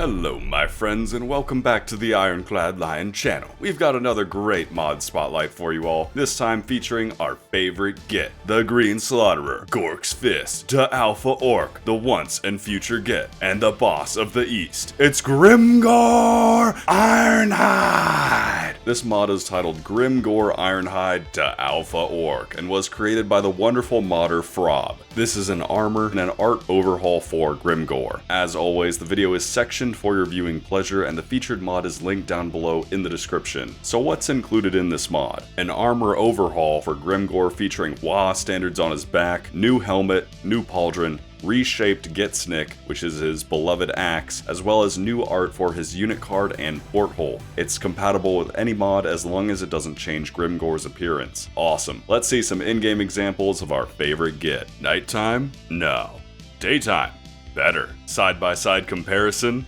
Hello my friends and welcome back to the IroncladLion channel. We've got another great mod spotlight for you all, this time featuring our favorite Git, the Green Slaughterer, Gork's Fist, the Alpha Orc, the once and future Git, and the boss of the East. It's Grimgor Ironhide! This mod is titled Grimgor Ironhide to Alpha Orc and was created by the wonderful modder Frob. This is an armor and an art overhaul for Grimgor. As always, the video is sectioned for your viewing pleasure and the featured mod is linked down below in the description. So what's included in this mod? An armor overhaul for Grimgor featuring WA standards on his back, new helmet, new pauldron, reshaped Gitsnick, which is his beloved axe, as well as new art for his unit card and porthole. It's compatible with any mod as long as it doesn't change Grimgor's appearance. Awesome. Let's see some in-game examples of our favorite Git. Nighttime? No. Daytime? Better. Side-by-side comparison?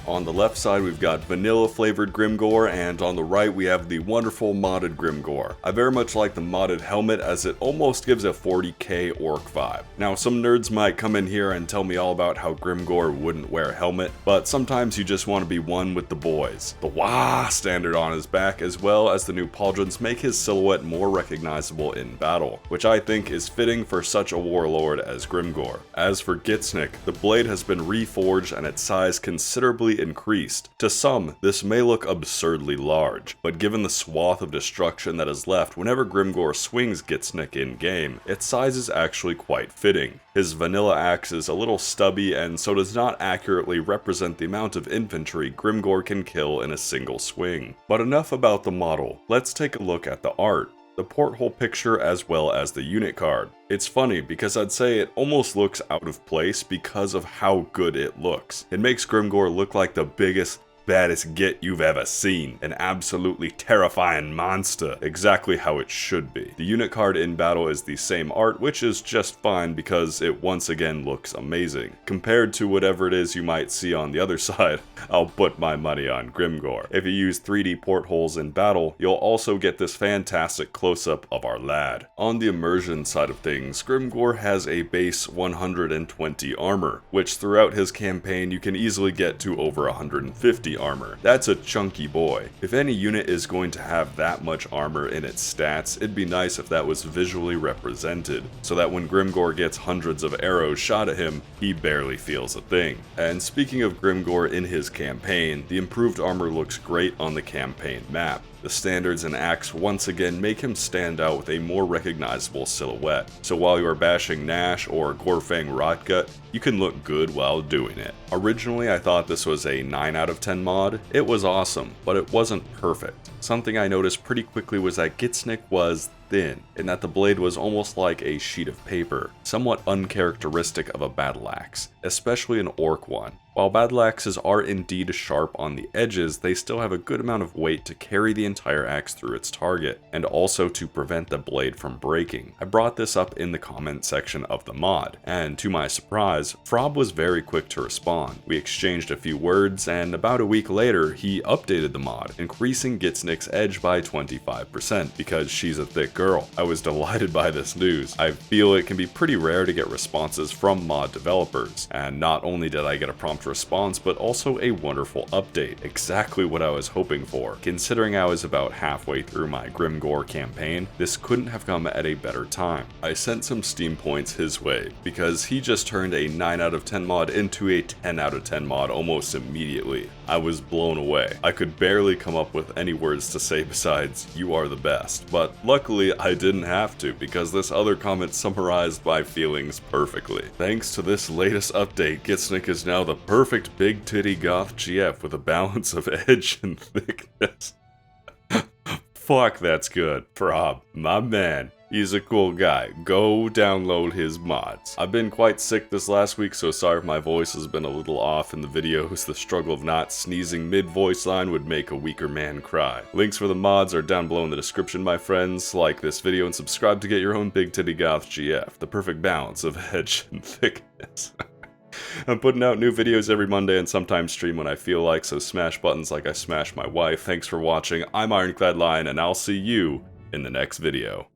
On the left side we've got vanilla flavored Grimgor, and on the right we have the wonderful modded Grimgor. I very much like the modded helmet as it almost gives a 40k orc vibe. Now some nerds might come in here and tell me all about how Grimgor wouldn't wear a helmet, but sometimes you just want to be one with the boys. The WA standard on his back as well as the new pauldrons make his silhouette more recognizable in battle, which I think is fitting for such a warlord as Grimgor. As for Gitsnick, the blade has been reforged and its size considerably increased. To some, this may look absurdly large, but given the swath of destruction that is left whenever Grimgor swings Gitsnick in-game, its size is actually quite fitting. His vanilla axe is a little stubby and so does not accurately represent the amount of infantry Grimgor can kill in a single swing. But enough about the model, let's take a look at the art. The porthole picture as well as the unit card. It's funny because I'd say it almost looks out of place because of how good it looks. It makes Grimgor look like the biggest, baddest Git you've ever seen. An absolutely terrifying monster. Exactly how it should be. The unit card in battle is the same art, which is just fine because it once again looks amazing. Compared to whatever it is you might see on the other side, I'll put my money on Grimgor. If you use 3D portholes in battle, you'll also get this fantastic close-up of our lad. On the immersion side of things, Grimgor has a base 120 armor, which throughout his campaign you can easily get to over 150 armor. That's a chunky boy. If any unit is going to have that much armor in its stats, it'd be nice if that was visually represented, so that when Grimgor gets hundreds of arrows shot at him, he barely feels a thing. And speaking of Grimgor in his campaign, the improved armor looks great on the campaign map. The standards and axe once again make him stand out with a more recognizable silhouette, so while you are bashing Nash or Gorfang Rotgut, you can look good while doing it. Originally I thought this was a 9 out of 10 mod. It was awesome, but it wasn't perfect. Something I noticed pretty quickly was that Gitsnick was thin, in that the blade was almost like a sheet of paper, somewhat uncharacteristic of a battle axe, especially an orc one. While battle axes are indeed sharp on the edges, they still have a good amount of weight to carry the entire axe through its target, and also to prevent the blade from breaking. I brought this up in the comment section of the mod, and to my surprise, Frob was very quick to respond. We exchanged a few words, and about a week later, he updated the mod, increasing Gitsnick's edge by 25% because she's a thick girl. I was delighted by this news. I feel it can be pretty rare to get responses from mod developers, and not only did I get a prompt response, but also a wonderful update. Exactly what I was hoping for. Considering I was about halfway through my Grimgor campaign, this couldn't have come at a better time. I sent some Steam points his way, because he just turned a 9 out of 10 mod into a 10 out of 10 mod almost immediately. I was blown away. I could barely come up with any words to say besides, "You are the best." But luckily I didn't have to, because this other comment summarized my feelings perfectly. Thanks to this latest update, Gitsnick is now the perfect big titty goth GF with a balance of edge and thickness. Fuck, that's good. Frob, my man. He's a cool guy. Go download his mods. I've been quite sick this last week, so sorry if my voice has been a little off in the videos. The struggle of not sneezing mid-voice line would make a weaker man cry. Links for the mods are down below in the description, my friends. Like this video and subscribe to get your own Big Titty Goth GF. The perfect balance of edge and thickness. I'm putting out new videos every Monday and sometimes stream when I feel like, so smash buttons like I smash my wife. Thanks for watching. I'm IroncladLion, and I'll see you in the next video.